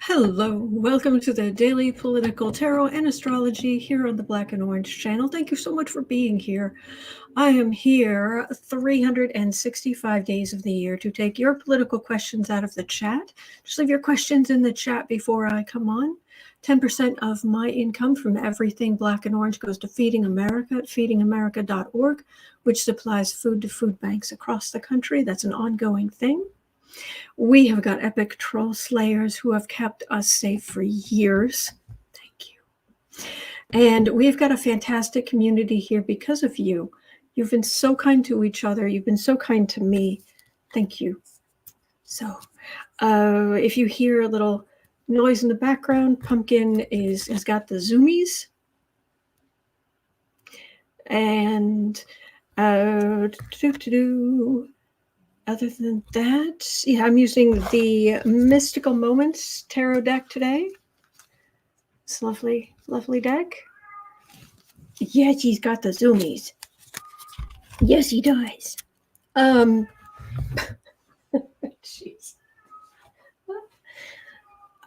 Hello, welcome to the Daily Political Tarot and Astrology here on the Black and Orange channel. Thank you so much for being here. I am here 365 days of the year to take your political questions out of the chat. Just leave your questions in the chat before I come on. 10% of my income from everything Black and Orange goes to Feeding America at feedingamerica.org, which supplies food to food banks across the country. That's an ongoing thing. We have got epic troll slayers who have kept us safe for years. Thank you. And we've got a fantastic community here because of you. You've been so kind to each other. You've been so kind to me. Thank you. So if you hear a little noise in the background, Pumpkin has got the zoomies. And other than that, yeah, I'm using the Mystical Moments tarot deck today. It's lovely, lovely deck. Yes, he's got the zoomies. Yes, he does. Jeez.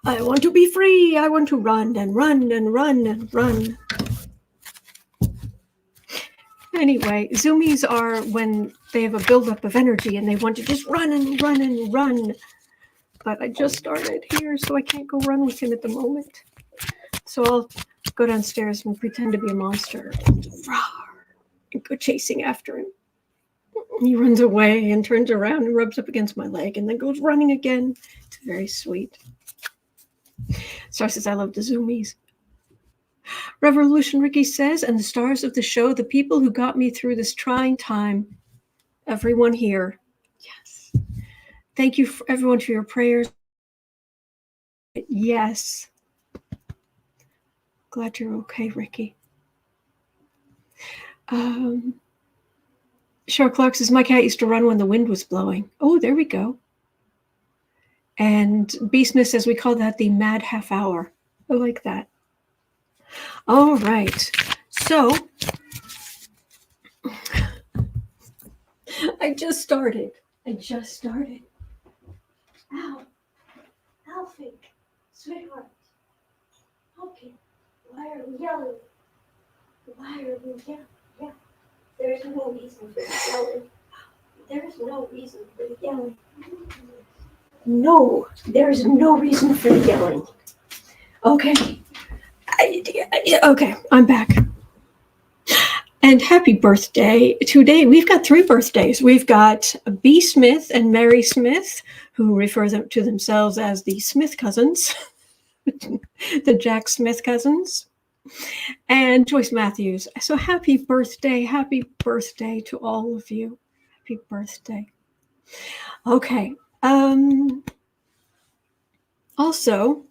I want to be free. I want to run and run and run and run. Anyway, zoomies are when they have a buildup of energy and they want to just run and run and run. But I just started here, so I can't go run with him at the moment. So I'll go downstairs and pretend to be a monster and go chasing after him. He runs away and turns around and rubs up against my leg and then goes running again. It's very sweet. Star says, I love the zoomies. Revolution Ricky says, and the stars of the show, the people who got me through this trying time, everyone here. Yes. Thank you, everyone, for your prayers. Yes. Glad you're okay, Ricky. Cheryl Clark says, my cat used to run when the wind was blowing. Oh, there we go. And B. Smith says, we call that the mad half hour. I like that. All right. So I just started. Ow. Alfie. Sweetheart. Okay. Why are we yelling? Yeah. There's no reason for the yelling. There's no reason for the yelling. No, there's no reason for the yelling. Okay. Okay, I'm back. And happy birthday. Today, we've got 3 birthdays. We've got B. Smith and Mary Smith, who refer to themselves as the Smith cousins, the Jack Smith cousins, and Joyce Matthews. So happy birthday to all of you. Happy birthday. Okay. Also,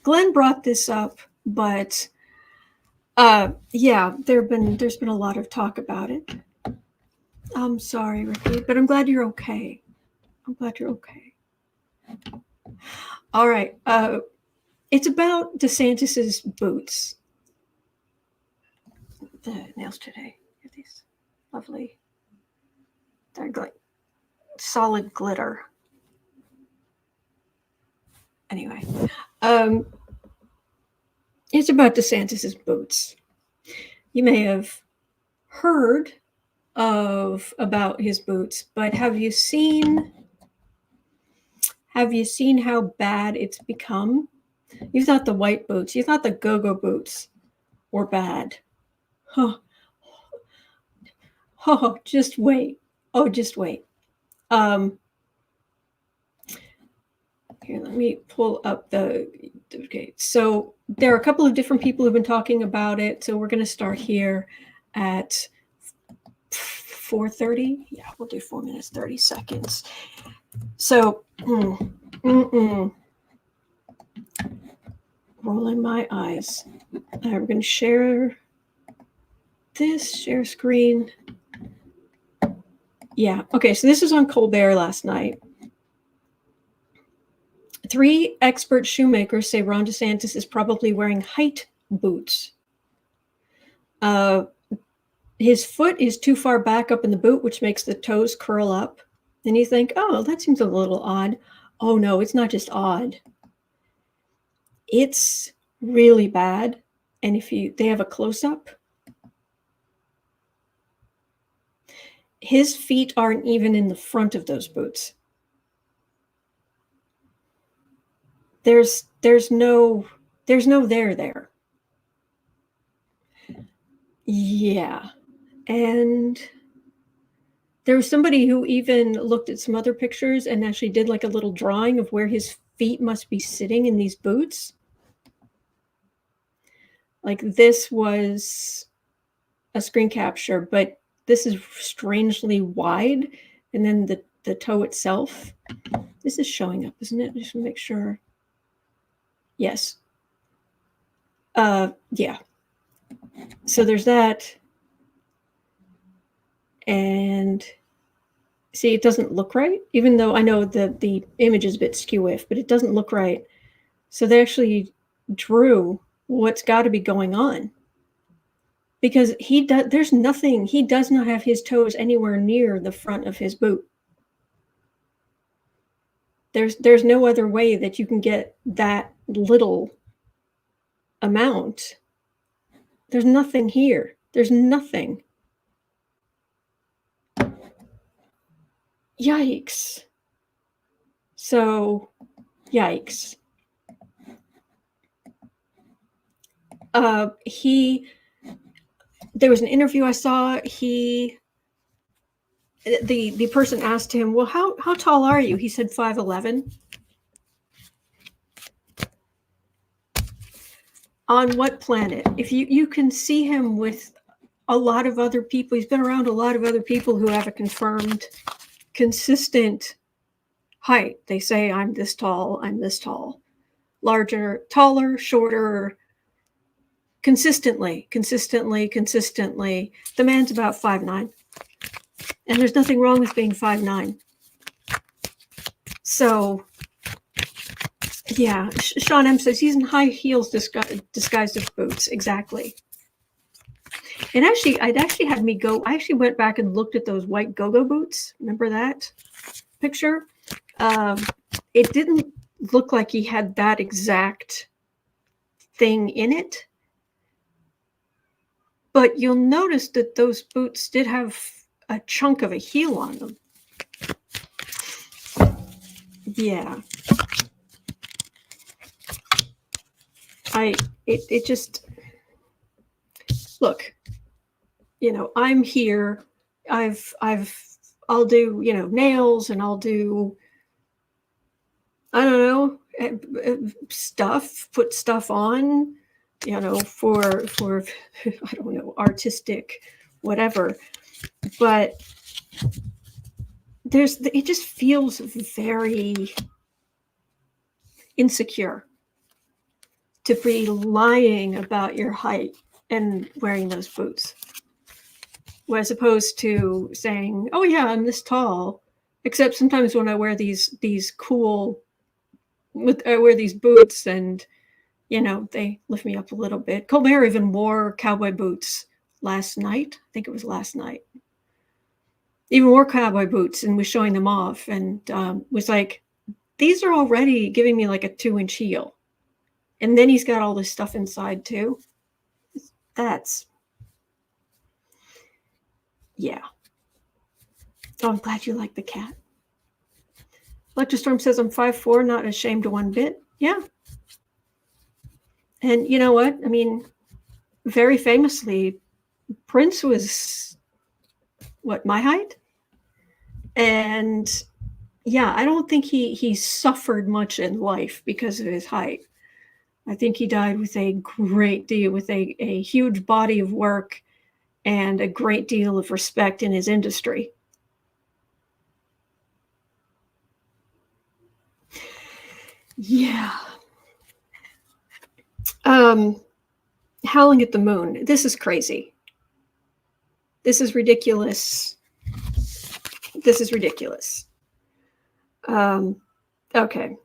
Glenn brought this up, but yeah, there's been a lot of talk about it. I'm sorry, Ricky, but I'm glad you're okay. All right. It's about DeSantis's boots. The nails today. Look at these lovely. They're like solid glitter. Anyway, it's about DeSantis's boots. You may have heard about his boots, but have you seen how bad it's become? You thought the white boots, you thought the go-go boots were bad. Oh, just wait. Here, let me pull up okay. So there are a couple of different people who've been talking about it. So we're going to start here at 4:30. Yeah, we'll do 4 minutes, 30 seconds. So, rolling my eyes. We're going to share screen. Yeah. Okay. So this is on Colbert last night. 3 expert shoemakers say Ron DeSantis is probably wearing height boots. His foot is too far back up in the boot, which makes the toes curl up. And you think, oh, that seems a little odd. Oh, no, it's not just odd. It's really bad. And if they have a close-up, his feet aren't even in the front of those boots. There's no there. Yeah. And there was somebody who even looked at some other pictures and actually did like a little drawing of where his feet must be sitting in these boots. Like this was a screen capture, but this is strangely wide. And then the toe itself, this is showing up, isn't it? Just to make sure. Yes. Yeah. So there's that. And see, it doesn't look right, even though I know the image is a bit skew-if, but it doesn't look right. So they actually drew what's got to be going on. Because he does not have his toes anywhere near the front of his boot. There's no other way that you can get that little amount. There's nothing here. There's nothing. Yikes. So, yikes. There was an interview I saw. The person asked him, well, how tall are you? He said 5'11". On what planet? If you can see him with a lot of other people, he's been around a lot of other people who have a confirmed, consistent height. They say, I'm this tall, larger, taller, shorter, consistently. The man's about 5'9". And there's nothing wrong with being 5'9". So, yeah, Sean M says he's in high heels disguised as boots. Exactly. And actually, I actually went back and looked at those white go-go boots. Remember that picture? It didn't look like he had that exact thing in it. But you'll notice that those boots did have a chunk of a heel on them. Yeah. It just, look, I'm here. I'll do, nails, and I'll do, I don't know, stuff, put stuff on, for I don't know, artistic, whatever. But it just feels very insecure to be lying about your height and wearing those boots, as opposed to saying, oh yeah, I'm this tall. Except sometimes when I wear these cool, I wear these boots and, they lift me up a little bit. Colbert even wore cowboy boots last night. I think it was last night. Even wore cowboy boots and was showing them off, and was like, these are already giving me like a 2-inch heel. And then he's got all this stuff inside too. Yeah. Oh, I'm glad you like the cat. Electrostorm says I'm 5'4", not ashamed one bit. Yeah. And you know what? I mean, very famously, Prince was, my height? And yeah, I don't think he suffered much in life because of his height. I think he died with a great deal, with a huge body of work and a great deal of respect in his industry. Yeah. Howling at the Moon. This is crazy. This is ridiculous. Okay.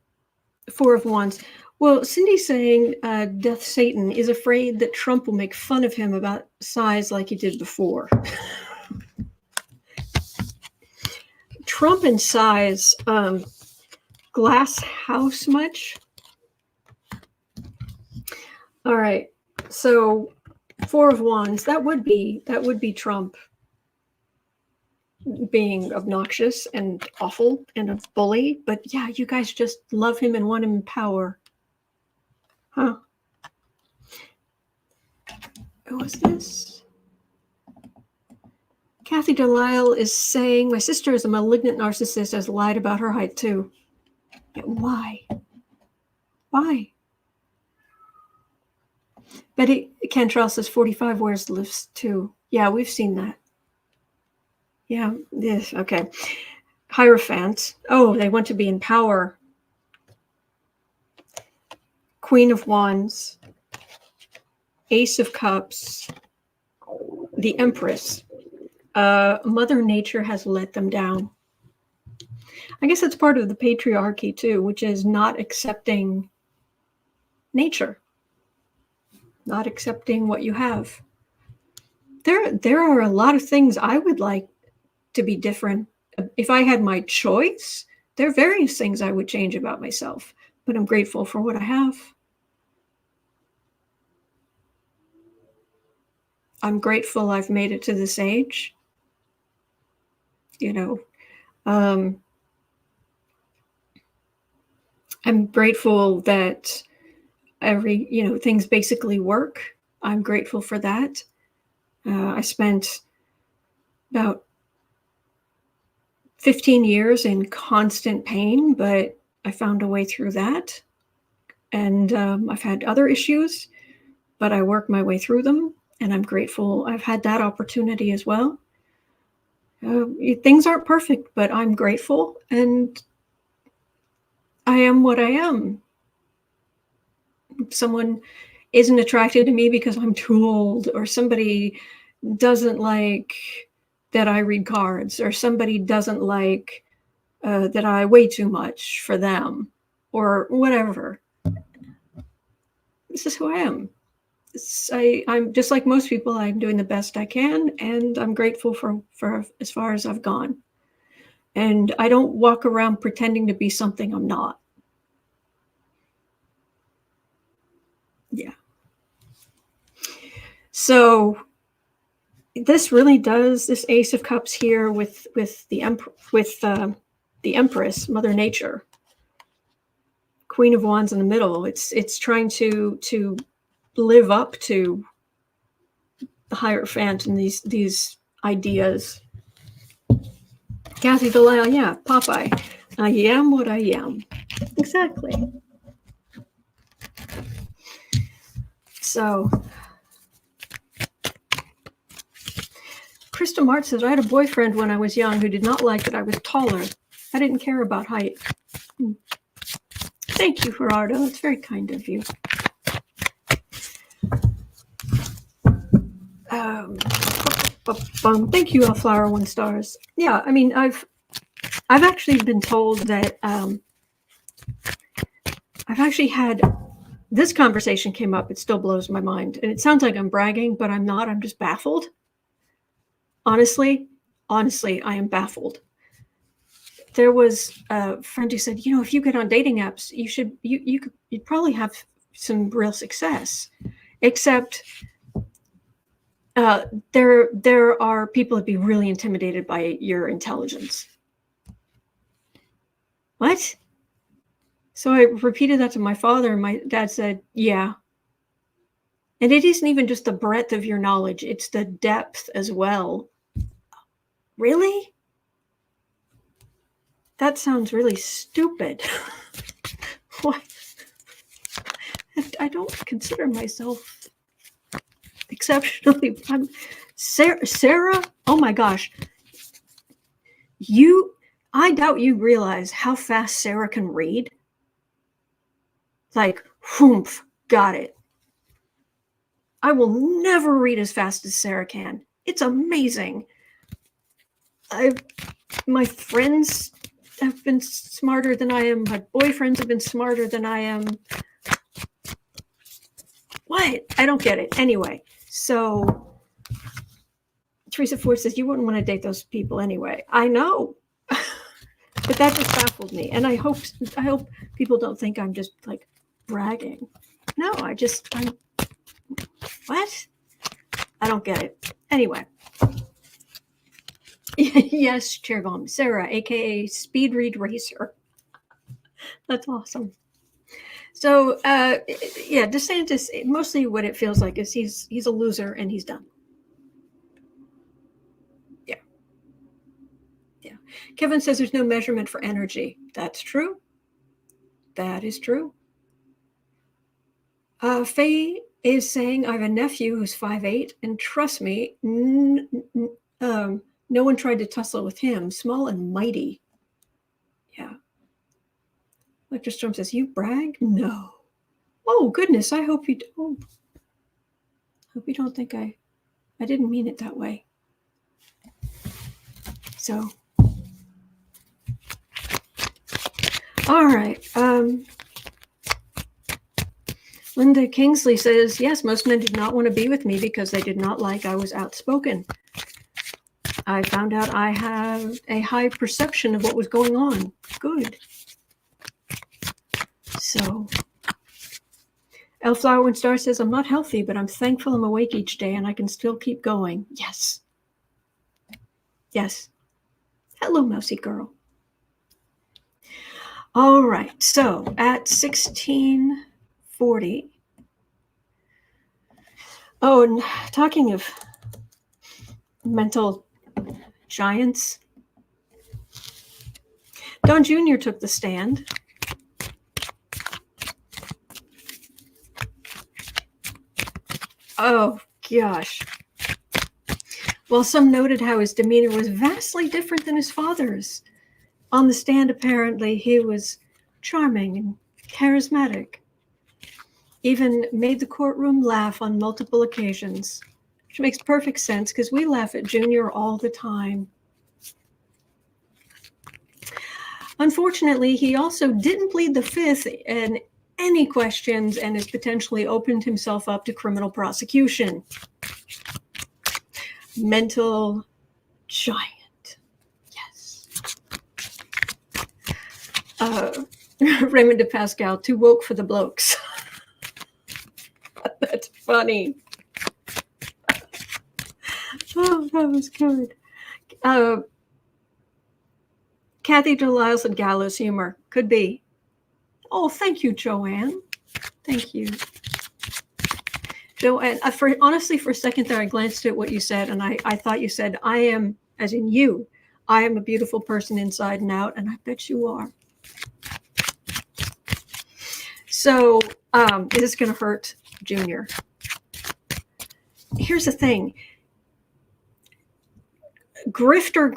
4 of Wands. Well, Cindy's saying Death Satan is afraid that Trump will make fun of him about size like he did before. Trump and size, glass house much? All right. So 4 of Wands, that would be Trump being obnoxious and awful and a bully. But yeah, you guys just love him and want him in power. Huh. Who was this? Kathy Delisle is saying, my sister is a malignant narcissist, has lied about her height too. Why? Why? Betty Cantrell says 45 wears lifts too. Yeah, we've seen that. Yeah, yes, okay. Hierophant. Oh, they want to be in power. Queen of Wands. Ace of Cups. The Empress. Mother Nature has let them down. I guess it's part of the patriarchy too, which is not accepting nature. Not accepting what you have. There are a lot of things I would like to be different. If I had my choice, there are various things I would change about myself, but I'm grateful for what I have. I'm grateful I've made it to this age. You know, I'm grateful that things basically work. I'm grateful for that. I spent about 15 years in constant pain, but I found a way through that. And I've had other issues, but I worked my way through them, and I'm grateful I've had that opportunity as well. Things aren't perfect, but I'm grateful, and I am what I am. Someone isn't attracted to me because I'm too old, or somebody doesn't like that I read cards, or somebody doesn't like that I weigh too much for them, or whatever. This is who I am. I'm just like most people. I'm doing the best I can, and I'm grateful for as far as I've gone. And I don't walk around pretending to be something I'm not. Yeah. So this really does, this Ace of Cups here with the Empress, Mother Nature, Queen of Wands in the middle. It's trying to live up to the Hierophant and these ideas. Kathy Delisle, yeah, Popeye. I am what I am. Exactly. So, Krista Mart says, I had a boyfriend when I was young who did not like that I was taller. I didn't care about height. Thank you, Gerardo. It's very kind of you. Thank you, Flower 1 stars. Yeah, I mean, I've actually been told that I've actually had this conversation came up. It still blows my mind, and it sounds like I'm bragging, but I'm not. I'm just baffled. Honestly, I am baffled. There was a friend who said, if you get on dating apps, you'd probably have some real success. Except there are people that'd be really intimidated by your intelligence. What? So I repeated that to my father, and my dad said, yeah. And it isn't even just the breadth of your knowledge, it's the depth as well. Really? That sounds really stupid. What? I don't consider myself exceptionally. Sarah, oh my gosh. I doubt you realize how fast Sarah can read. Like, whoomph, got it. I will never read as fast as Sarah can. It's amazing. My friends have been smarter than I am. My boyfriends have been smarter than I am. What? I don't get it. Anyway, so Teresa Ford says, you wouldn't want to date those people anyway. I know. But that just baffled me. And I hope people don't think I'm just like bragging. No, What? I don't get it. Anyway. Yes, Chairgum. Sarah, aka Speed Read Racer. That's awesome. So, yeah, DeSantis, mostly what it feels like is he's a loser and he's done. Yeah. Yeah. Kevin says there's no measurement for energy. That's true. That is true. Faye is saying, I have a nephew who's 5'8", and trust me, no one tried to tussle with him. Small and mighty. Yeah. EricTrump says, you brag? No. Oh, goodness, I hope you don't. Hope you don't think I didn't mean it that way. So, all right. Linda Kingsley says, yes, most men did not want to be with me because they did not like I was outspoken. I found out I have a high perception of what was going on. Good. So, Elflower When Star says, I'm not healthy, but I'm thankful I'm awake each day and I can still keep going. Yes. Yes. Hello, mousy girl. All right. So, at 1640. Oh, and talking of mental giants, Don Jr. took the stand. Oh, gosh. Well, some noted how his demeanor was vastly different than his father's. On the stand, apparently, he was charming and charismatic. Even made the courtroom laugh on multiple occasions, which makes perfect sense because we laugh at Junior all the time. Unfortunately, he also didn't plead the fifth in any questions and has potentially opened himself up to criminal prosecution. Mental giant. Yes. Raymond de Pascal, too woke for the blokes. That's funny. Oh, that was good. Kathy Delisle and gallows humor. Could be. Oh, thank you, Joanne. Thank you. Joanne, honestly, for a second there, I glanced at what you said, and I thought you said, I am, as in you, I am a beautiful person inside and out, and I bet you are. So, is this going to hurt Junior? Here's the thing. Griftco,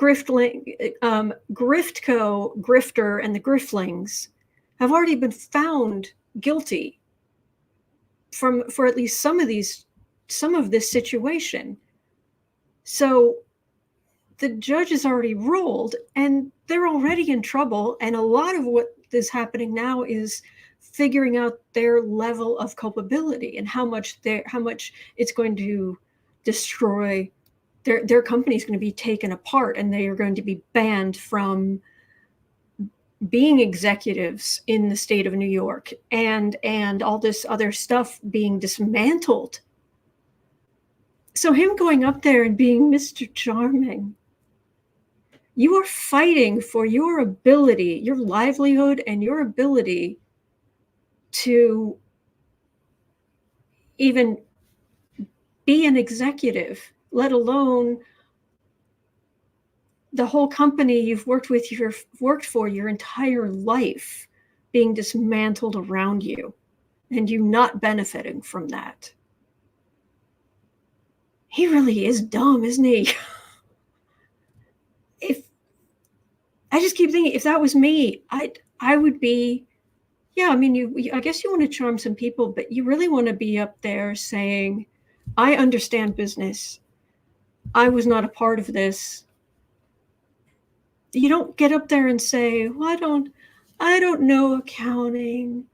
Grifter, and the Griflings have already been found guilty for at least some of this situation. So the judge has already ruled, and they're already in trouble. And a lot of what is happening now is figuring out their level of culpability and how much it's going to destroy their company is going to be taken apart, and they are going to be banned from being executives in the state of New York, and all this other stuff being dismantled. So him going up there and being Mr. Charming, you are fighting for your ability, your livelihood, and your ability to even be an executive, let alone the whole company you've worked for your entire life being dismantled around you, and you not benefiting from that. He really is dumb, isn't he? I just keep thinking, if that was me, I would be, yeah, I mean, I guess you want to charm some people, but you really want to be up there saying, I understand business. I was not a part of this. You don't get up there and say, well, I don't know accounting.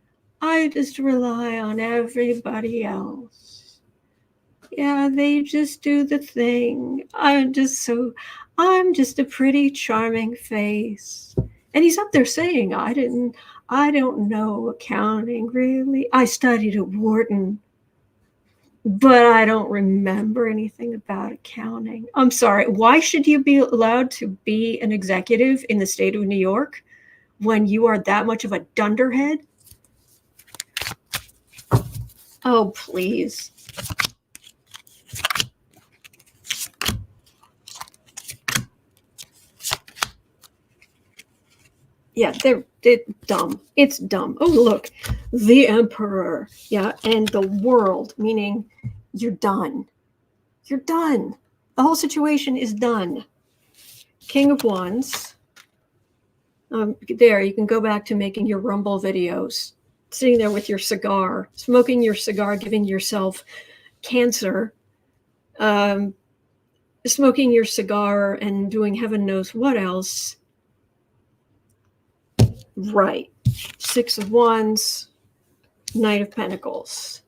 I just rely on everybody else. Yeah, they just do the thing. I'm just a pretty charming face. And he's up there saying, I don't know accounting, really. I studied at Wharton. but I don't remember anything about accounting. I'm sorry. Why should you be allowed to be an executive in the state of New York when you are that much of a dunderhead? Oh, please. Yeah, they're dumb. It's dumb. Oh, look, the emperor. Yeah, and the world, meaning you're done. You're done. The whole situation is done. King of Wands. There, you can go back to making your Rumble videos, sitting there with your cigar, smoking your cigar, giving yourself cancer, smoking your cigar and doing heaven knows what else. Right. Six of Wands, Knight of Pentacles.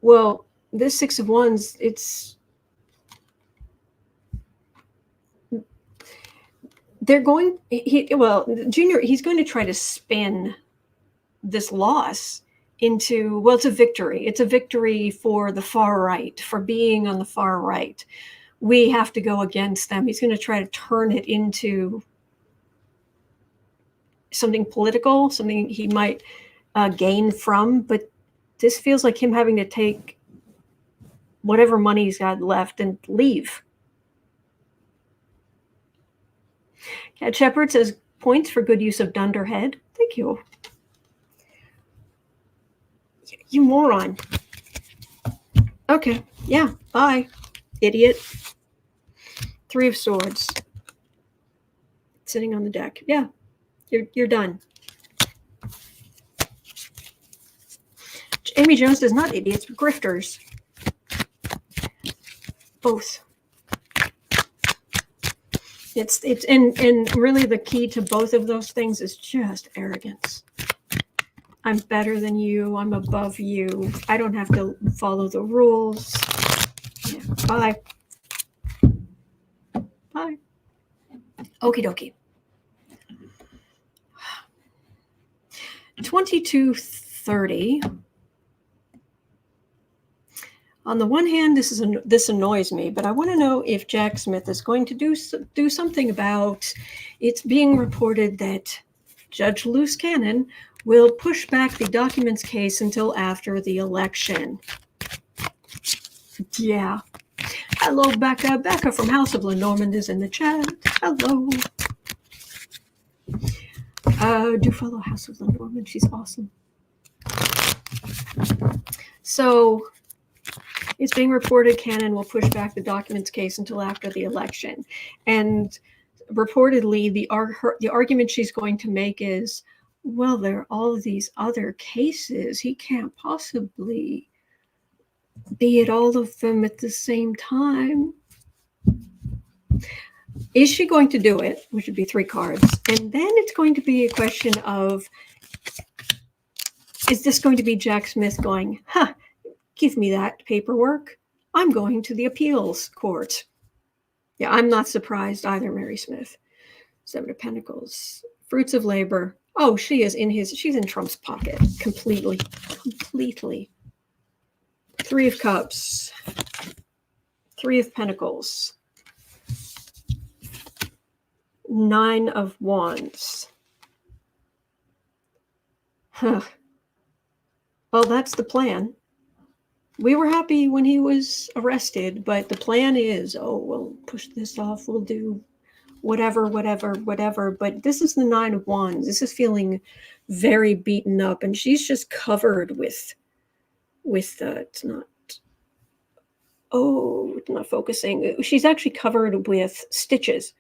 Well, this Six of Wands, they're going, Junior, he's going to try to spin this loss into, well, it's a victory. It's a victory for the far right, for being on the far right. We have to go against them. He's going to try to turn it into something political, something he might gain from, but this feels like him having to take whatever money he's got left and leave. Cat Shepherd says, points for good use of dunderhead. Thank you. You moron. Okay, yeah, bye, idiot. Three of Swords. Sitting on the deck. Yeah, you're done. Amy Jones does not idiots, but grifters. Both. It's and really the key to both of those things is just arrogance. I'm better than you. I'm above you. I don't have to follow the rules. Yeah, bye. Bye. Okie dokie. 2230. On the one hand, this annoys me, but I want to know if Jack Smith is going to do something about it's being reported that Judge Luce Cannon will push back the documents case until after the election. Yeah. Hello, Becca. Becca from House of Lenormand is in the chat. Hello. Do follow House of Lenormand. She's awesome. So it's being reported Cannon will push back the documents case until after the election. And reportedly, the argument she's going to make is, well, there are all of these other cases. He can't possibly be at all of them at the same time. Is she going to do it? Which would be 3 cards. And then it's going to be a question of, is this going to be Jack Smith going, give me that paperwork. I'm going to the appeals court. Yeah, I'm not surprised either, Mary Smith. 7 of Pentacles. Fruits of labor. Oh, she's in Trump's pocket. Completely. 3 of Cups. 3 of Pentacles. 9 of Wands. Well, that's the plan. We were happy when he was arrested, but the plan is, we'll push this off. We'll do whatever. But this is the 9 of Wands. This is feeling very beaten up, and she's just covered with it's not focusing. She's actually covered with stitches.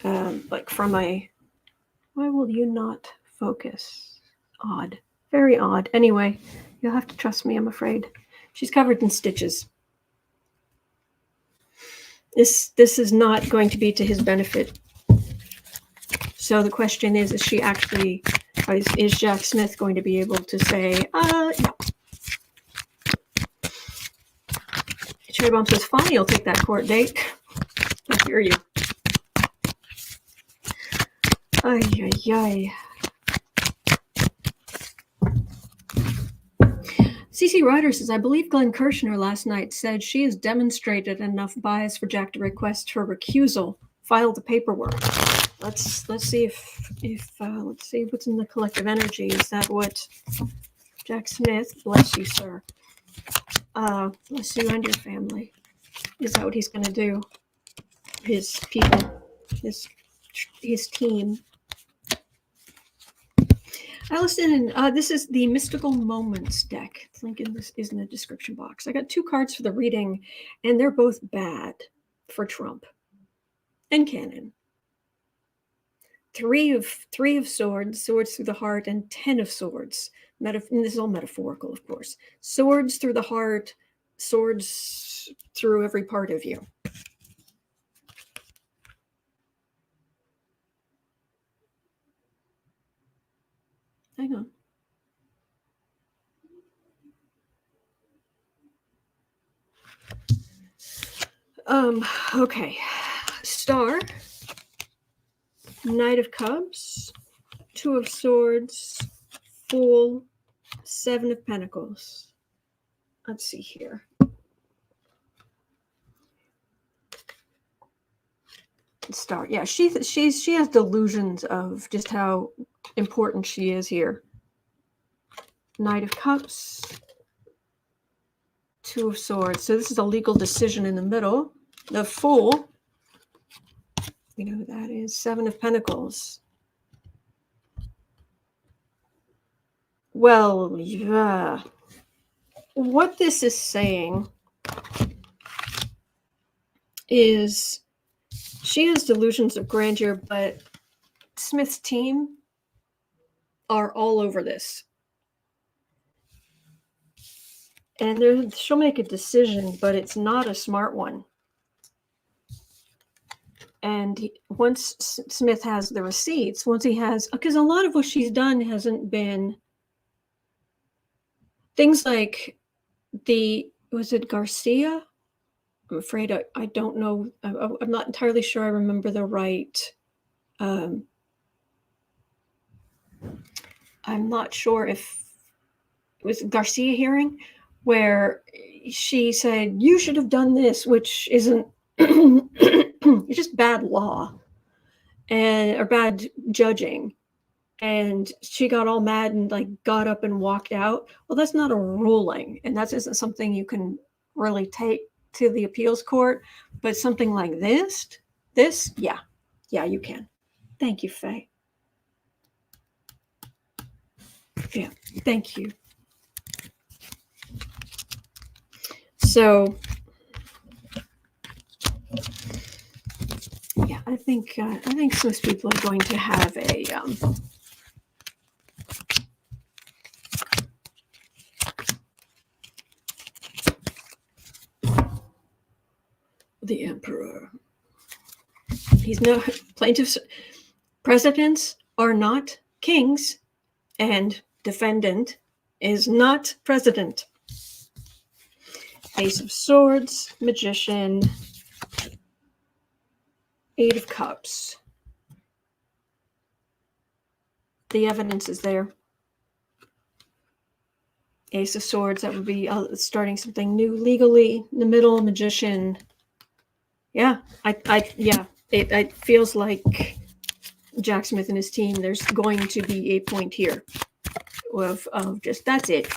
Like from why will you not focus? Odd. Very odd. Anyway, you'll have to trust me, I'm afraid. She's covered in stitches. This is not going to be to his benefit. So the question is Jack Smith going to be able to say, no. Cherry Bomb says, fine, you'll take that court date. I hear you. Ay. CC Ryder says, I believe Glenn Kirshner last night said she has demonstrated enough bias for Jack to request her recusal. File the paperwork. Let's see if let's see what's in the collective energy. Is that what Jack Smith? Bless you, sir. Bless you and your family. Is that what he's going to do? His people, his team. Allison, this is the Mystical Moments deck. The link in this is in the description box. I got 2 cards for the reading, and they're both bad for Trump and Cannon. 3 of swords, swords through the heart, and 10 of swords. And this is all metaphorical, of course. Swords through the heart, swords through every part of you. Hang on. Okay. Star, Knight of Cups, 2 of Swords, Fool, 7 of Pentacles. Let's see here. Star, yeah, she has delusions of just how important she is here. Knight of Cups, 2 of Swords. So this is a legal decision in the middle. The Fool, we know who that is. 7 of Pentacles. Well, yeah. What this is saying is she has delusions of grandeur, but Smith's team are all over this. And she'll make a decision, but it's not a smart one. And once Smith has the receipts, once he has, because a lot of what she's done hasn't been things like was it Garcia? I'm afraid I don't know. I'm not entirely sure I remember the right. I'm not sure if it was Garcia hearing where she said, you should have done this, which isn't, it's just bad law or bad judging. And she got all mad and got up and walked out. Well, that's not a ruling, and that isn't something you can really take to the appeals court. But something like this, yeah, you can. Thank you, Faye. Yeah, thank you. So, yeah, I think most people are going to have a the Emperor. He's no plaintiffs. Presidents are not kings, and defendant is not president. Ace of Swords, Magician, 8 of Cups. The evidence is there. Ace of Swords, that would be starting something new legally. In the middle, Magician. Yeah, it feels like Jack Smith and his team, there's going to be a point here of just, that's it.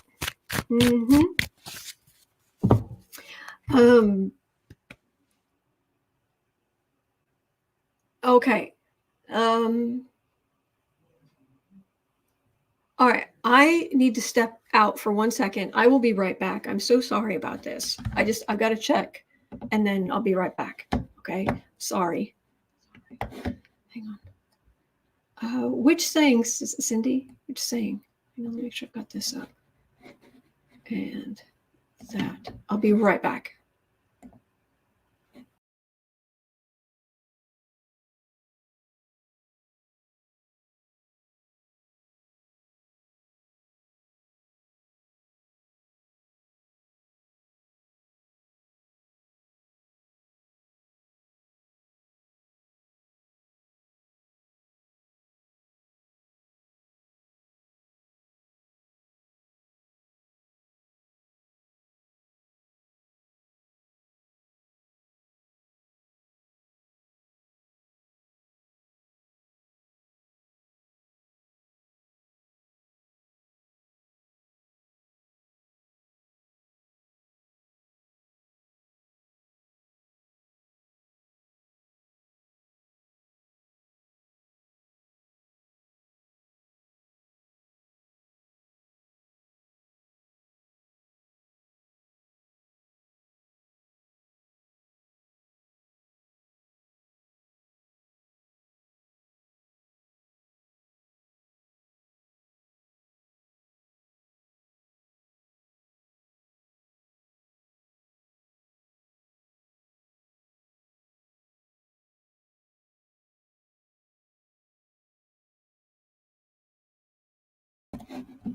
Okay. All right, I need to step out for 1 second. I will be right back. I'm so sorry about this. I've got to check, and then I'll be right back. Okay, sorry. Hang on. Which saying, Cindy? Which saying? Let me make sure I've got this up. And that. I'll be right back.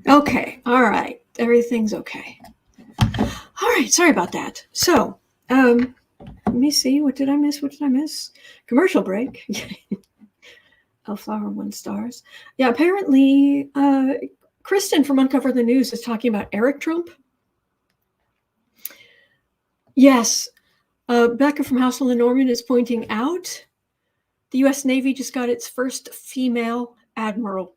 Okay. All right. Everything's okay. All right. Sorry about that. So, let me see. What did I miss? What did I miss? Commercial break. Elflower 1 stars. Yeah. Apparently, Kristen from Uncover the News is talking about EricTrump. Yes. Becca from House of Lenormand is pointing out the U.S. Navy just got its first female admiral.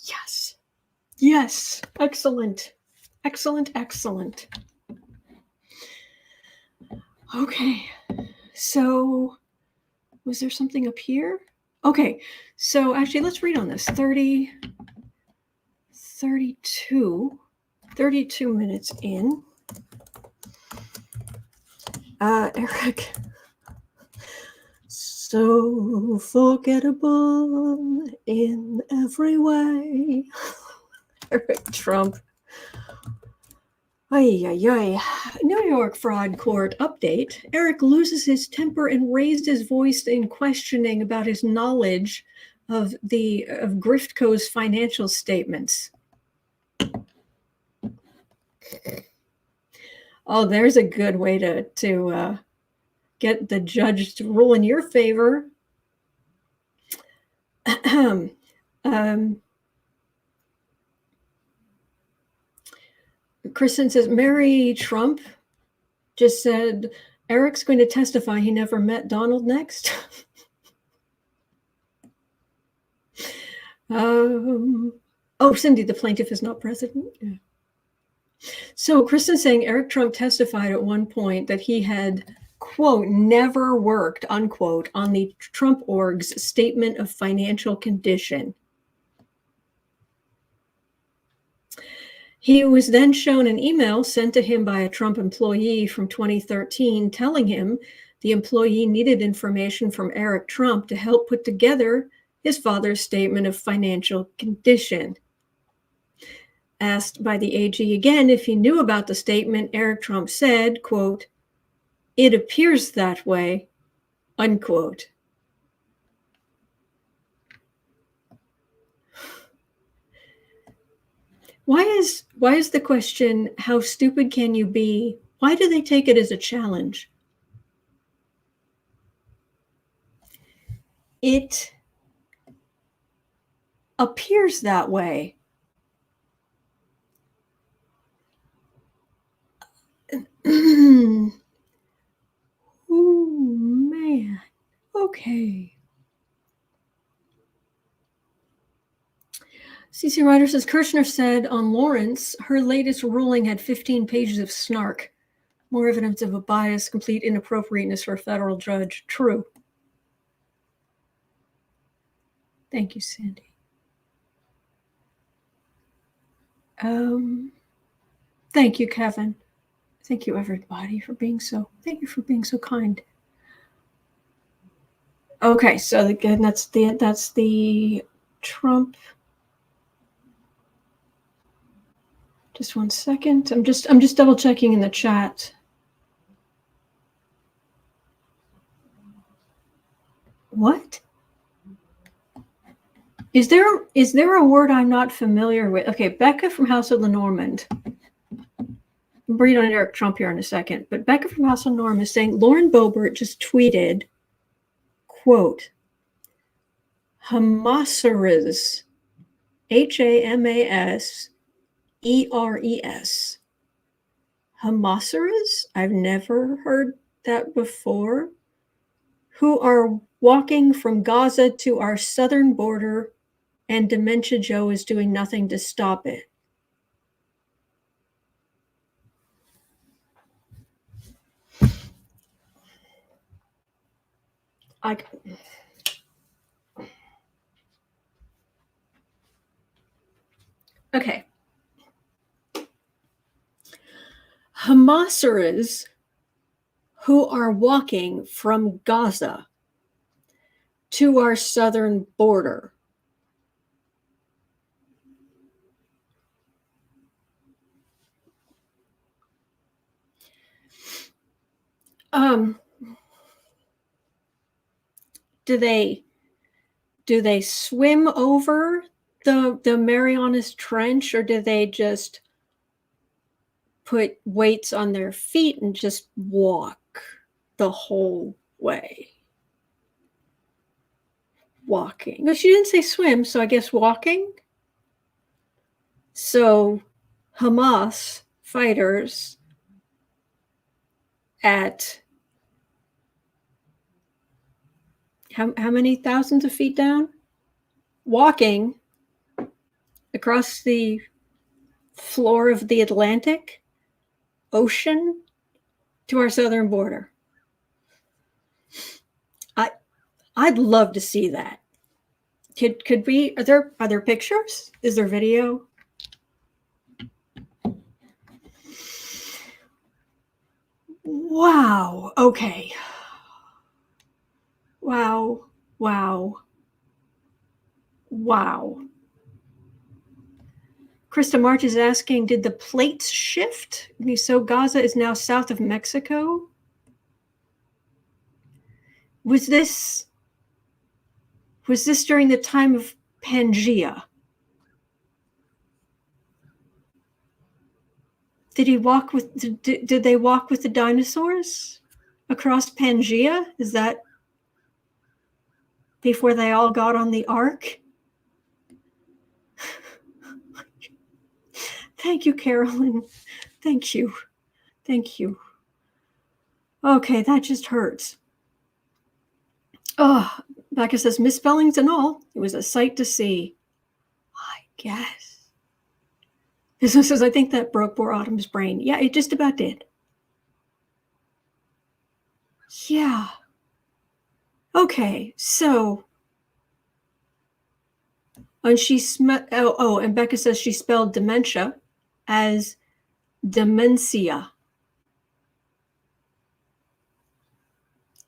Yes. Yes. Excellent. Excellent. Excellent. Okay. So, was there something up here? Okay. So, actually, let's read on this. 32 minutes in. Eric. So forgettable in every way. EricTrump. Ay, ay, ay. New York fraud court update. Eric loses his temper and raised his voice in questioning about his knowledge of Griftco's financial statements. Oh, there's a good way to get the judge to rule in your favor. Kristen says, Mary Trump just said, Eric's going to testify he never met Donald next. Cindy, the plaintiff is not president. Yeah. So Kristen's saying EricTrump testified at one point that he had, quote, never worked, unquote, on the Trump org's statement of financial condition. He was then shown an email sent to him by a Trump employee from 2013 telling him the employee needed information from EricTrump to help put together his father's statement of financial condition. Asked by the AG again if he knew about the statement, EricTrump said, quote, it appears that way, unquote. Why is the question, how stupid can you be? Why do they take it as a challenge? It appears that way. Oh, man. Okay. CC Ryder says, Kirshner said on Lawrence, her latest ruling had 15 pages of snark. More evidence of a bias, complete inappropriateness for a federal judge. True. Thank you, Sandy. Thank you, Kevin. Thank you, everybody, thank you for being so kind. Okay, so again, that's the Trump. Just 1 second. I'm just double checking in the chat. What? Is there a word I'm not familiar with? Okay, Becca from House of Lenormand. I'll read on EricTrump here in a second, but Becca from House of Lenormand is saying Lauren Boebert just tweeted, quote, Hamaseres, Hamaseres. Hamaseres? I've never heard that before. Who are walking from Gaza to our southern border, and Dementia Joe is doing nothing to stop it. Okay. Hamaseres who are walking from Gaza to our southern border. Do they do they swim over the Marianas Trench, or do they just put weights on their feet and just walk the whole way? Walking. No, she didn't say swim, so I guess walking. So Hamas fighters at how many thousands of feet down? Walking across the floor of the Atlantic Ocean to our southern border. I'd love to see that. Could we? Are there pictures? Is there video? Wow. Okay. Wow. Krista March is asking, did the plates shift? So Gaza is now south of Mexico? Was this during the time of Pangea? Did they walk with the dinosaurs across Pangea? Is that before they all got on the ark? Thank you, Carolyn. Thank you. Okay, that just hurts. Oh, Becca says, misspellings and all, it was a sight to see. I guess. Business says, I think that broke poor Autumn's brain. Yeah, it just about did. Yeah. Okay, so. And and Becca says she spelled dementia as demencia.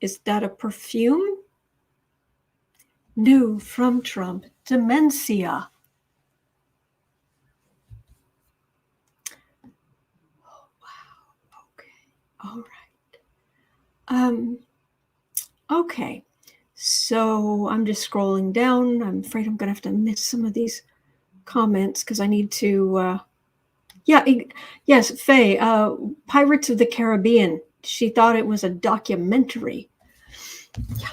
Is that a perfume? New from Trump, demencia. Oh, wow. Okay. All right. Okay. So I'm just scrolling down. I'm afraid I'm going to have to miss some of these comments because I need to. Yes, Faye. Pirates of the Caribbean. She thought it was a documentary. Yeah.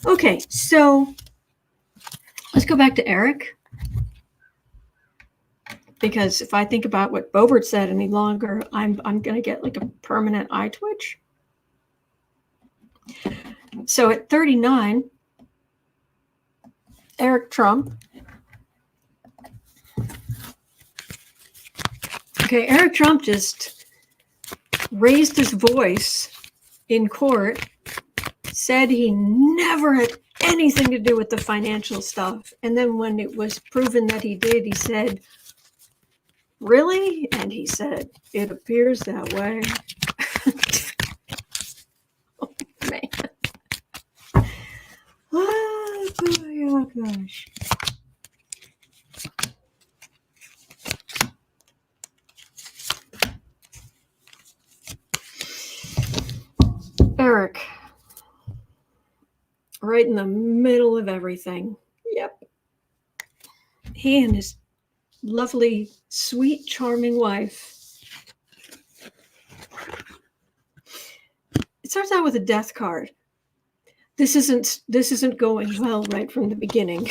Okay, so let's go back to Eric. Because if I think about what Boebert said any longer, I'm going to get like a permanent eye twitch. So at 39, EricTrump. Okay, EricTrump just raised his voice in court, said he never had anything to do with the financial stuff. And then when it was proven that he did, he said, really? And he said, it appears that way. Oh, man. Oh, gosh. Eric. Right in the middle of everything. Yep. He and his lovely, sweet, charming wife. It starts out with a death card. This isn't going well right from the beginning.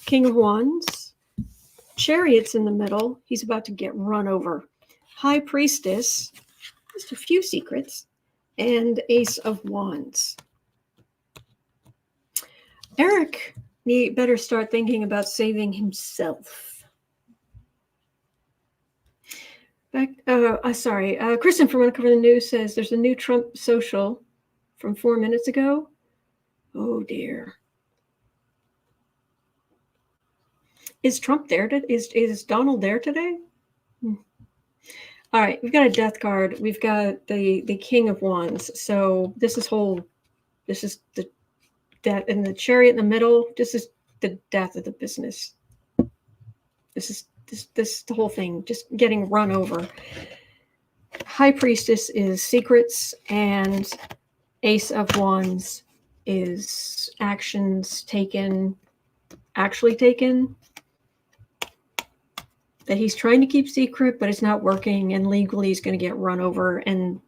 King of Wands. Chariot's in the middle. He's about to get run over. High Priestess. Just a few secrets. And Ace of Wands. Eric better start thinking about saving himself. Kristen from Uncover the News says there's a new Trump social from 4 minutes ago. Oh dear. Is Trump there? Is Donald there today? All right, we've got a death card. We've got the King of Wands. So this is the death, and the Chariot in the middle. This is the death of the business. This is the whole thing, just getting run over. High Priestess is secrets, and Ace of Wands Is actions taken, actually taken, that he's trying to keep secret, but it's not working, and legally he's going to get run over, and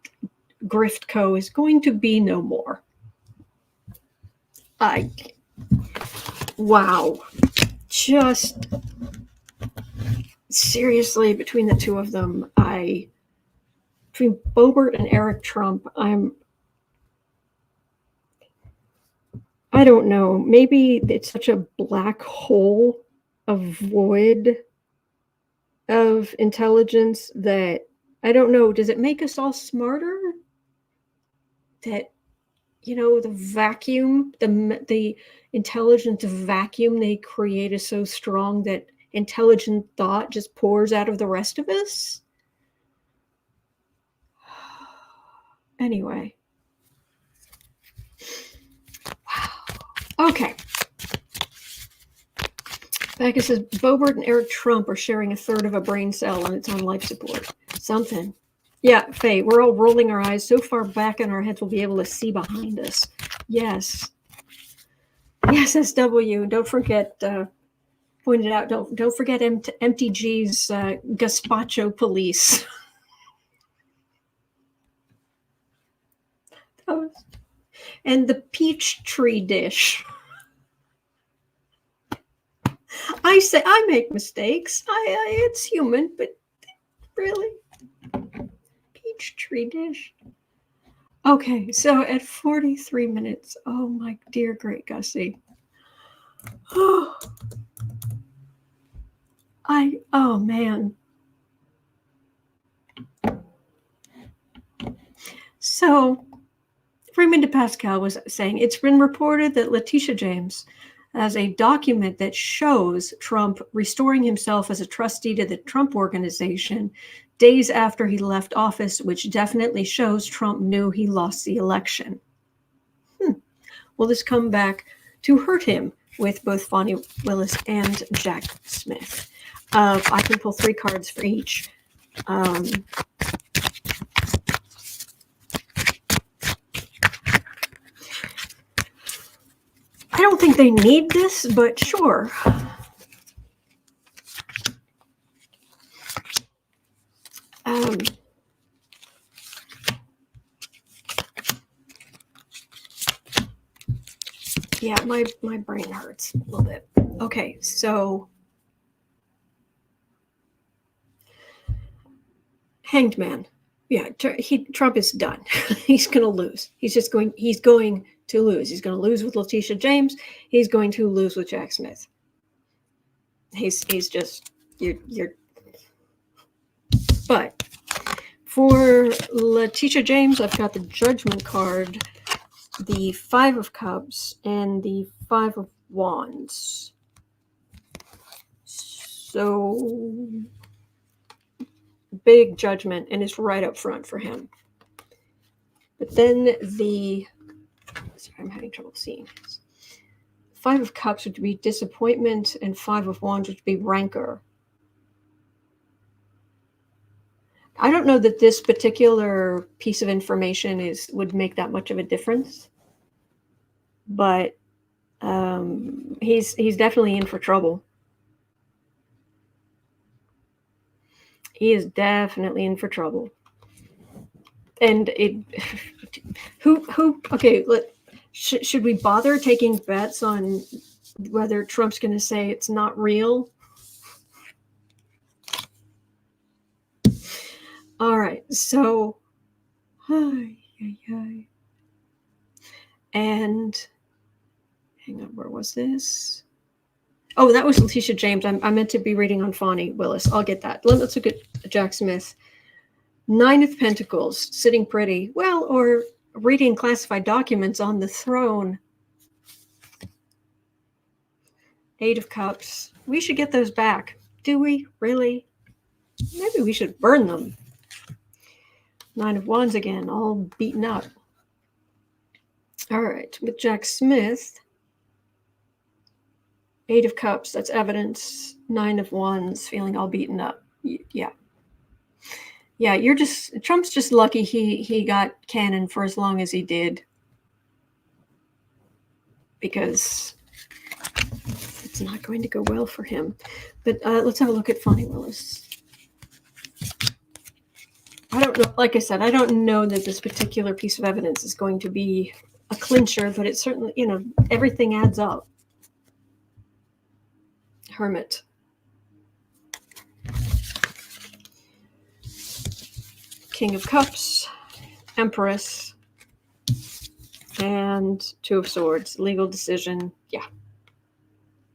Grift Co. is going to be no more. Wow. Just seriously, between the two of them, between Boebert and EricTrump, I don't know. Maybe it's such a black hole, a void of intelligence that, I don't know, does it make us all smarter? That, the vacuum, the intelligent vacuum they create is so strong that intelligent thought just pours out of the rest of us? Anyway. Wow. Okay. Becca says, Boebert and EricTrump are sharing a third of a brain cell and it's on life support. Something. Yeah, Faye, we're all rolling our eyes so far back in our heads we'll be able to see behind us. Yes. Yes, SW. Don't forget, pointed out, don't forget MTG's gazpacho police. And the peach tree dish. I say I make mistakes. It's human, but really, peach tree dish. Okay, so at 43 minutes, oh my dear great Gussie. Oh man. So Freeman de Pascal was saying, it's been reported that Leticia James has a document that shows Trump restoring himself as a trustee to the Trump Organization days after he left office, which definitely shows Trump knew he lost the election. Will this come back to hurt him with both Fani Willis and Jack Smith? I can pull 3 cards for each. I don't think they need this, but sure. Yeah, my brain hurts a little bit. Okay, so Hanged Man. Yeah, Trump is done. He's going to lose. He's going to lose. He's going to lose with Leticia James. He's going to lose with Jack Smith. He's just, you're. But for Leticia James, I've got the Judgment card, the 5 of Cups, and the 5 of Wands. So big Judgment, and it's right up front for him. But then sorry, I'm having trouble seeing this. 5 of Cups would be disappointment, and 5 of Wands would be rancor. I don't know that this particular piece of information would make that much of a difference, but he's definitely in for trouble. He is definitely in for trouble. And okay, should we bother taking bets on whether Trump's going to say it's not real? All right, so, and hang on, where was this? Oh, that was Leticia James. I meant to be reading on Fani Willis. I'll get that. Let's look at Jack Smith. 9 of Pentacles, sitting pretty. Well, or reading classified documents on the throne. 8 of Cups. We should get those back. Do we? Really? Maybe we should burn them. 9 of Wands again, all beaten up. All right, with Jack Smith, 8 of Cups, that's evidence. 9 of Wands, feeling all beaten up. Yeah. Yeah, Trump's just lucky he got cannon for as long as he did. because it's not going to go well for him. But let's have a look at Fani Willis. I don't know. Like I said, I don't know that this particular piece of evidence is going to be a clincher, but it certainly, everything adds up. Hermit. King of Cups, Empress, and Two of Swords. Legal decision. Yeah.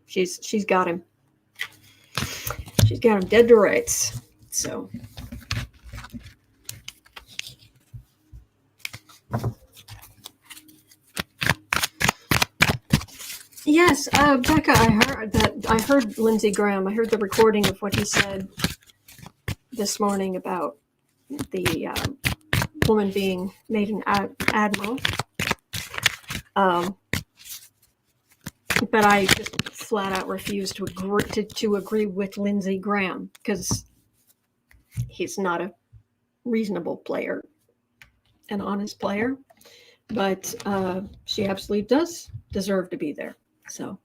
She's got him. She's got him dead to rights. So yes, Becca, I heard Lindsey Graham. I heard the recording of what he said this morning about the woman being made an admiral. But I just flat out refuse to agree with Lindsey Graham because he's not a reasonable player, an honest player. But she absolutely does deserve to be there. So,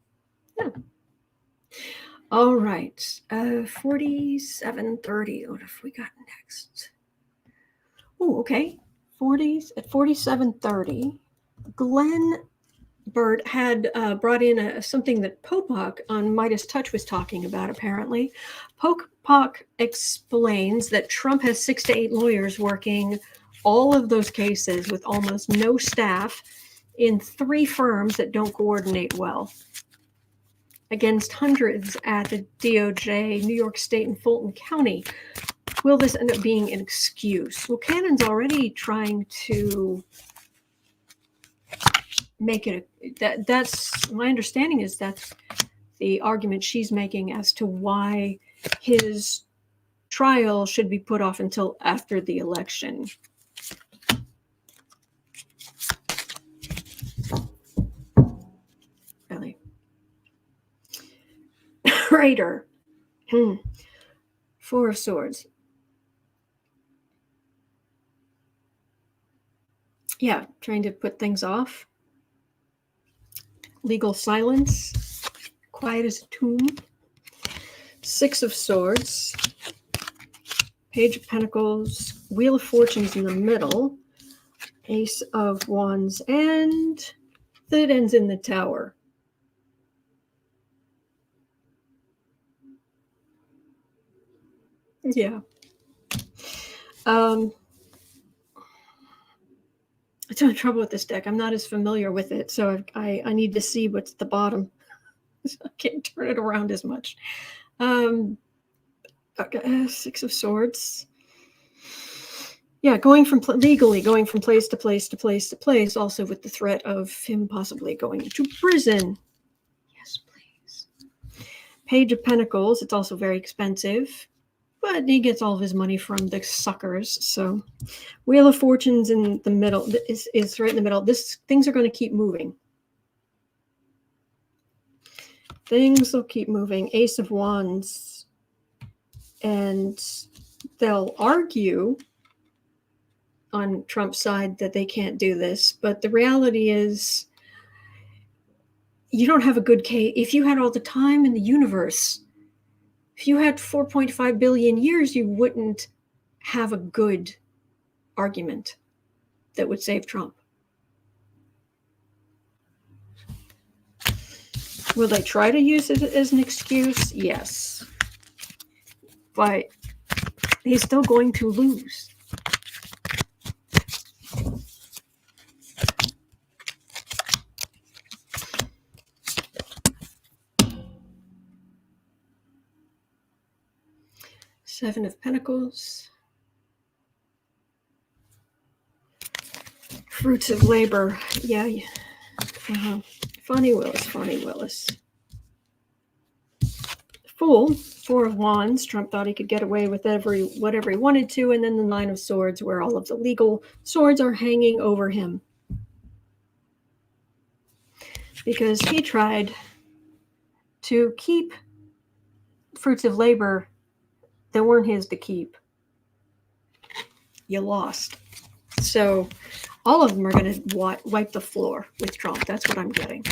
yeah. All right. 4730. What have we got next? Oh, okay. 4730. Glenn Bird had brought in something that Popak on Midas Touch was talking about, apparently. Popak explains that Trump has 6 to 8 lawyers working all of those cases with almost no staff in 3 firms that don't coordinate well against hundreds at the DOJ, New York State, and Fulton County. Will this end up being an excuse? Well, Cannon's already trying to make it that's my understanding is that's the argument she's making as to why his trial should be put off until after the election. Really. Raider. 4 of Swords. Yeah, trying to put things off. Legal silence, quiet as a tomb. 6 of Swords, Page of Pentacles, Wheel of Fortune's in the middle, Ace of Wands, and that ends in the Tower. Yeah. It's having trouble with this deck. I'm not as familiar with it, so I need to see what's at the bottom. I can't turn it around as much. 6 of Swords. Yeah, legally going from place to place to place to place, also with the threat of him possibly going to prison. Yes, please. Page of Pentacles. It's also very expensive, but he gets all of his money from the suckers. So Wheel of Fortune's in the middle. Is right in the middle. Things are going to keep moving. Things will keep moving. Ace of Wands. And they'll argue on Trump's side that they can't do this. But the reality is you don't have a good case. If you had all the time in the universe, if you had 4.5 billion years, you wouldn't have a good argument that would save Trump. Will they try to use it as an excuse? Yes. But he's still going to lose. Seven of Pentacles. Fruits of labor. Yeah. Fani Willis. Fool. 4 of Wands. Trump thought he could get away with whatever he wanted to. And then the 9 of Swords, where all of the legal swords are hanging over him. Because he tried to keep fruits of labor that weren't his to keep. You lost. So all of them are going to wipe the floor with Trump. That's what I'm getting.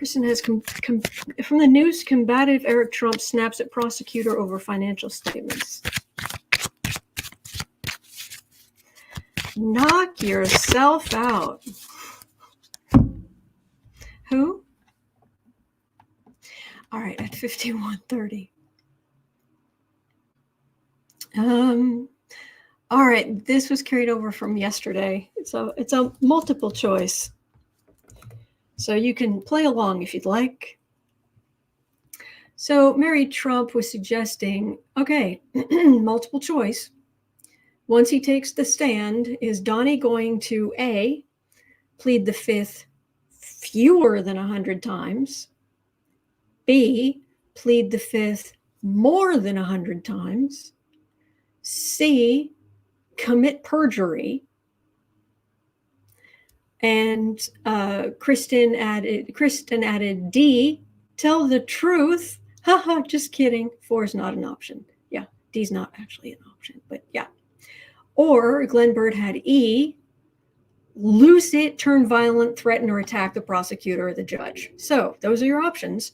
Kristen has from the news, combative Eric Trump snaps at prosecutor over financial statements. Knock yourself out. Who? All right, at 51:30. All right, this was carried over from yesterday. It's a multiple choice. So you can play along if you'd like. So Mary Trump was suggesting, okay, multiple choice. Once he takes the stand, is Donny going to A, plead the fifth fewer than 100 times, B, plead the fifth more than 100 times, C, commit perjury, and Kristen added D, tell the truth. Haha, just kidding. 4 is not an option. Yeah, D's not actually an option, but yeah. Or Glenn Bird had E, lose it, turn violent, threaten, or attack the prosecutor or the judge. So those are your options.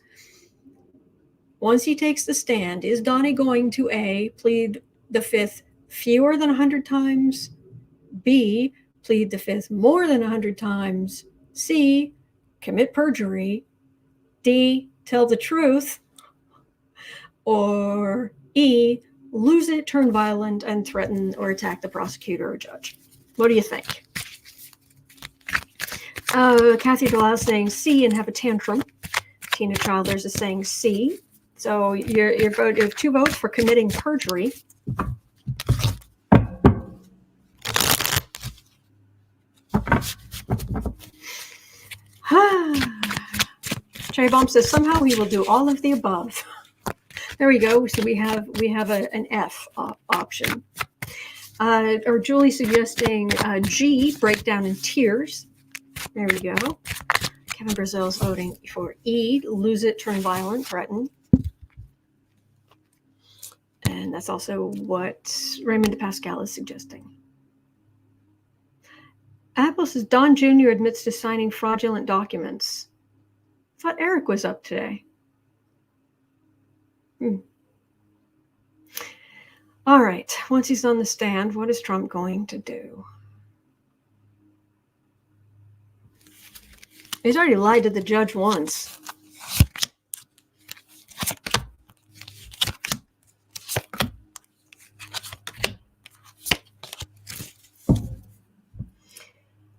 Once he takes the stand, is Donny going to A, plead the fifth fewer than 100 times, B, plead the fifth more than 100 times, C, commit perjury, D, tell the truth, or E, lose it, turn violent, and threaten or attack the prosecutor or judge? What do you think? Kathy Delisle is saying C and have a tantrum. Tina Childers is saying C. So your vote, you have 2 votes for committing perjury. Cherry Bomb says somehow we will do all of the above. There we go. So we have an F option. Or Julie suggesting G, breakdown in tears. There we go. Kevin Brazil's voting for E, lose it, turn violent, threaten. And that's also what Raymond DePascal is suggesting. Apple says Don Jr. admits to signing fraudulent documents. I thought Eric was up today. All right. Once he's on the stand, what is Trump going to do? He's already lied to the judge once.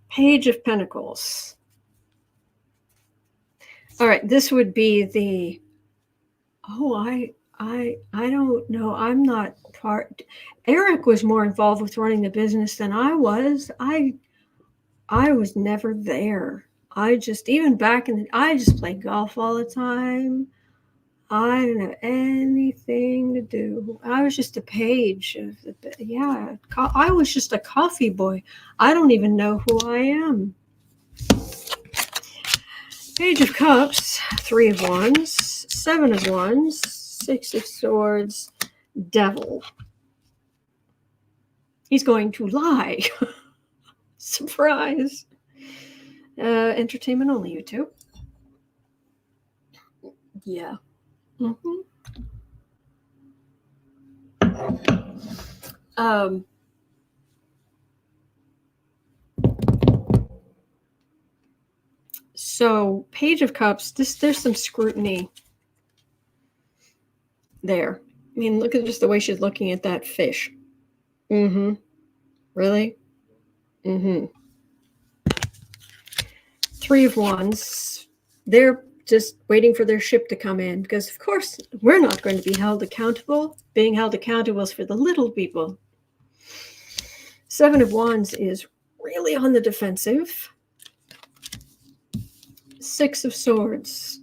Page of Pentacles. All right, this would be the, I don't know. I'm not part. Eric was more involved with running the business than I was. I was never there. I just played golf all the time. I didn't have anything to do. I was just a page of I was just a coffee boy. I don't even know who I am. Page of Cups, 3 of Wands, 7 of Wands, 6 of Swords, Devil. He's going to lie. Surprise. Entertainment only, YouTube. Yeah. So Page of Cups, there's some scrutiny there. I mean, look at just the way she's looking at that fish. Really? 3 of Wands. They're just waiting for their ship to come in because, of course, we're not going to be held accountable. Being held accountable is for the little people. 7 of Wands is really on the defensive. 6 of Swords.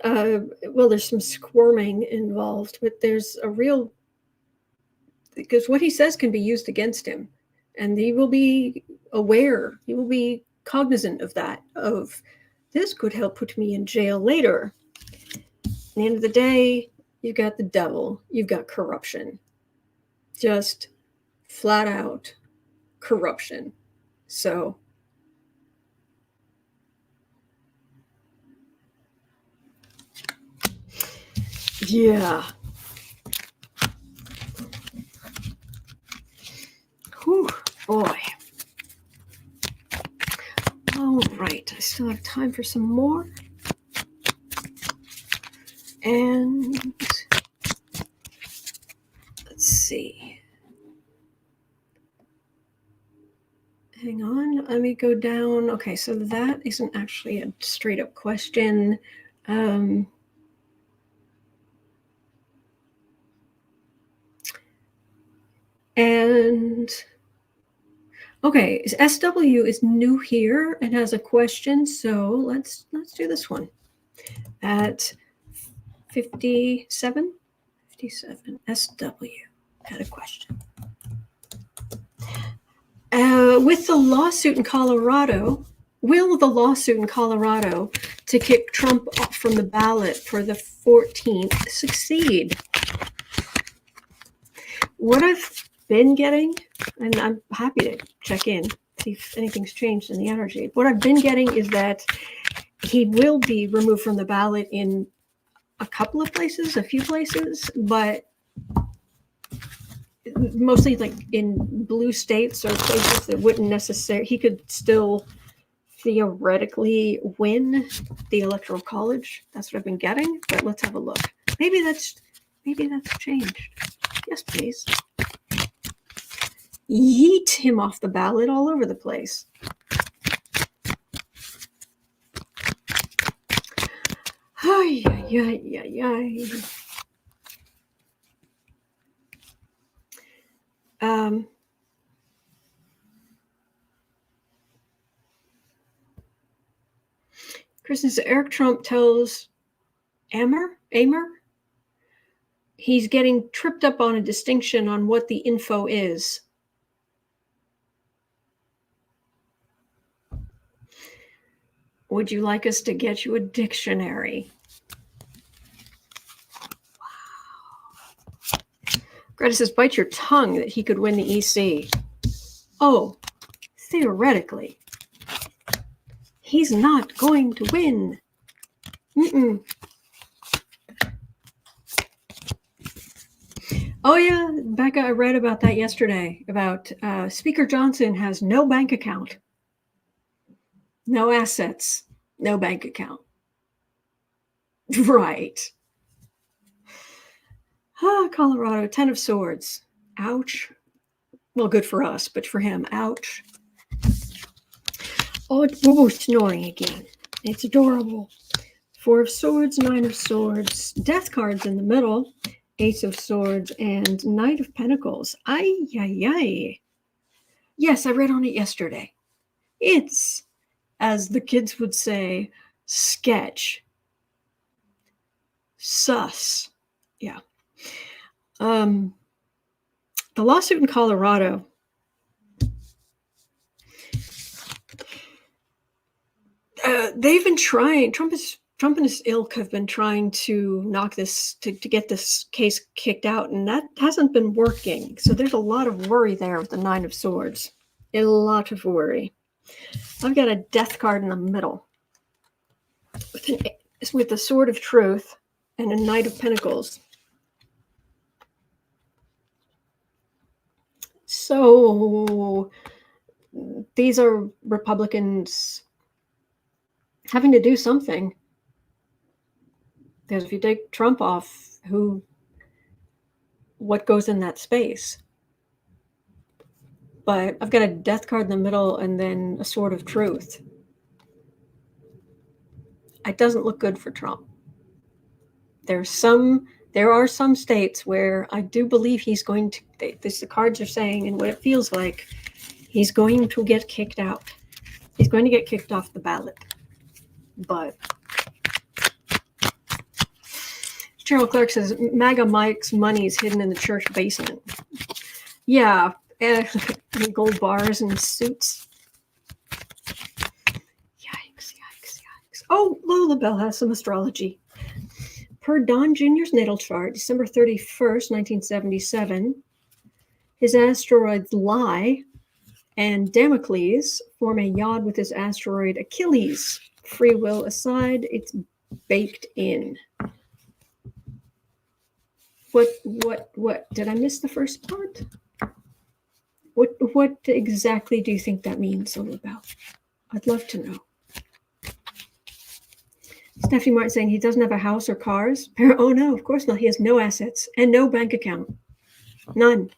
Well, there's some squirming involved, but there's a real, because what he says can be used against him, and he will be aware, he will be cognizant of that, of this could help put me in jail later. At the end of the day, you've got the devil, you've got corruption, just flat out corruption. So Yeah. Whew, boy. All right, I still have time for some more. And let's see. Hang on, let me go down. Okay, so that isn't actually a straight up question. And okay, SW is new here and has a question, so let's do this one. At 57 SW had a question. With the lawsuit in Colorado, will the lawsuit in Colorado to kick Trump off from the ballot for the 14th succeed? What I've been getting, and I'm happy to check in, see if anything's changed in the energy. What I've been getting is that he will be removed from the ballot in a couple of places, a few places, but mostly like in blue states or places that wouldn't necessarily, he could still theoretically win the Electoral College. That's what I've been getting, but let's have a look. Maybe that's changed. Yes, please. Yeet him off the ballot all over the place. Ay, ay, ay, ay, ay. Kristen says Eric Trump tells Amer he's getting tripped up on a distinction on what the info is. Would you like us to get you a dictionary? Wow. Greta says, bite your tongue that he could win the EC. Oh, theoretically. He's not going to win. Oh, yeah, Becca, I read about that yesterday, about Speaker Johnson has no bank account. No assets, no bank account. Right. Colorado, 10 of Swords. Ouch. Well, good for us, but for him, ouch. Oh, it's Boo Boo snoring again. It's adorable. 4 of Swords, 9 of Swords, Death cards in the middle, Ace of Swords, and Knight of Pentacles. Ay, ay, ay. Yes, I read on it yesterday. It's, as the kids would say, sketch. Sus. Yeah. The lawsuit in Colorado. They've been trying. Trump and his ilk have been trying to knock this, to get this case kicked out, and that hasn't been working. So there's a lot of worry there with the 9 of Swords. A lot of worry. I've got a Death card in the middle with the Sword of Truth and a Knight of Pentacles. So these are Republicans having to do something. Because if you take Trump off, what goes in that space? But I've got a Death card in the middle and then a Sword of Truth. It doesn't look good for Trump. There are some states where I do believe he's going to, the cards are saying, and what it feels like, he's going to get kicked out. He's going to get kicked off the ballot. But Cheryl Clark says, MAGA Mike's money is hidden in the church basement. Yeah, gold bars and suits. Yikes, yikes, yikes. Oh, Lola Bell has some astrology. Per Don Jr.'s natal chart, December 31st, 1977, his asteroids Lie and Damocles form a yod with his asteroid Achilles. Free will aside, it's baked in. What? Did I miss the first part? What exactly do you think that means all about? I'd love to know. Stephanie Martin saying he doesn't have a house or cars. Oh no, of course not. He has no assets and no bank account. None.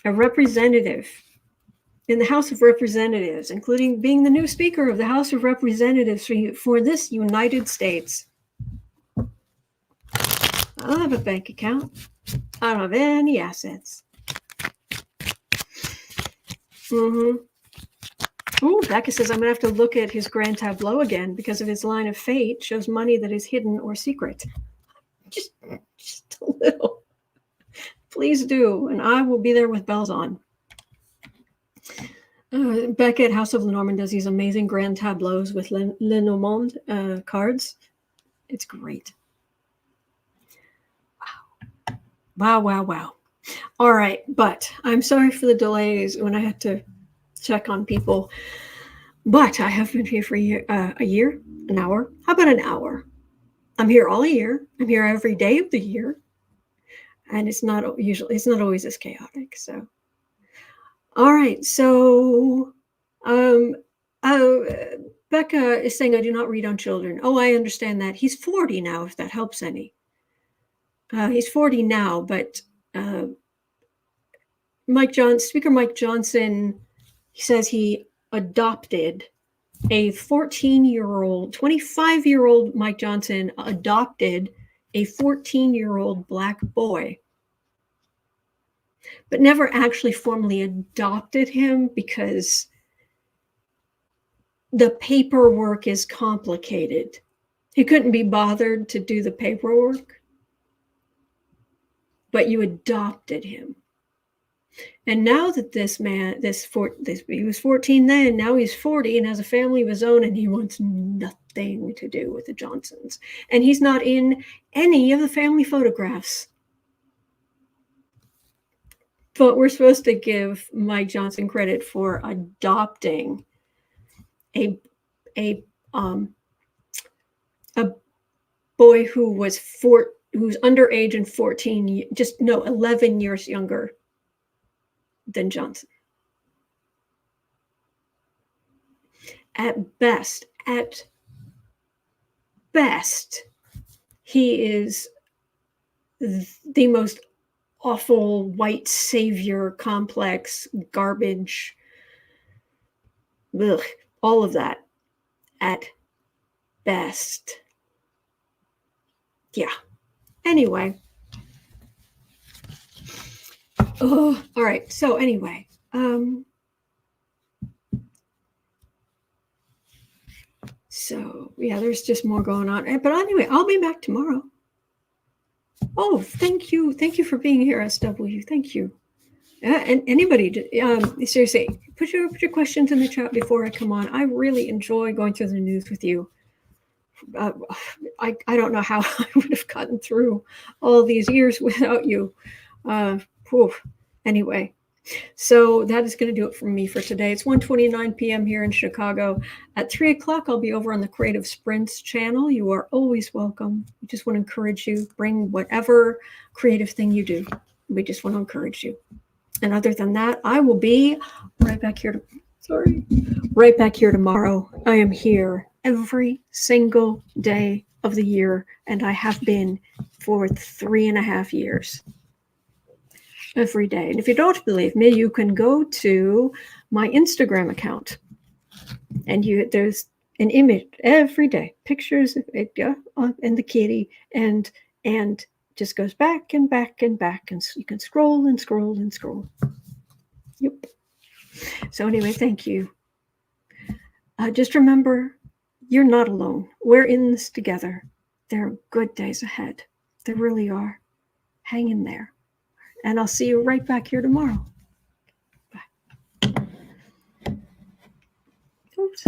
A representative in the House of Representatives, including being the new Speaker of the House of Representatives for this United States. I don't have a bank account. I don't have any assets. Mm-hmm. Ooh, Becca says I'm going to have to look at his grand tableau again because of his line of fate shows money that is hidden or secret. Just a little. Please do, and I will be there with bells on. Becca at House of Lenormand does these amazing grand tableaus with Lenormand cards. It's great. Wow. All right, but I'm sorry for the delays when I had to check on people. But I have been here for a year, an hour. How about an hour? I'm here all year. I'm here every day of the year. And it's not always this chaotic. So, all right. So, Becca is saying I do not read on children. Oh, I understand that. He's 40 now, if that helps any. He's 40 now, but Speaker Mike Johnson, he says he adopted a 25-year-old Mike Johnson adopted a 14-year-old black boy, but never actually formally adopted him because the paperwork is complicated. He couldn't be bothered to do the paperwork, but you adopted him. And now that this man, he was 14 then, now he's 40 and has a family of his own, and he wants nothing to do with the Johnsons. And he's not in any of the family photographs. But we're supposed to give Mike Johnson credit for adopting a boy who was who's underage and 11 years younger than Johnson. At best, he is the most awful white savior complex garbage. Ugh, all of that at best. Yeah. Anyway. Oh, all right. So anyway, so yeah, there's just more going on. But anyway, I'll be back tomorrow. Oh, thank you for being here, SW. Thank you. And anybody, seriously, put your questions in the chat before I come on. I really enjoy going through the news with you. I don't know how I would have gotten through all these years without you. Anyway, so that is going to do it for me for today. It's 1:29 p.m. here in Chicago. At 3 o'clock, I'll be over on the Creative Sprints channel. You are always welcome. We just want to encourage you. Bring whatever creative thing you do. We just want to encourage you. And other than that, I will be right back here tomorrow. I am here every single day of the year, and I have been for 3.5 years. Every day. And if you don't believe me, you can go to my Instagram account, and there's an image every day, pictures of it, and the kitty, and just goes back and back and back, and you can scroll and scroll and scroll. Yep. So anyway, thank you. Just remember, you're not alone. We're in this together. There are good days ahead. There really are. Hang in there. And I'll see you right back here tomorrow. Bye. Oops.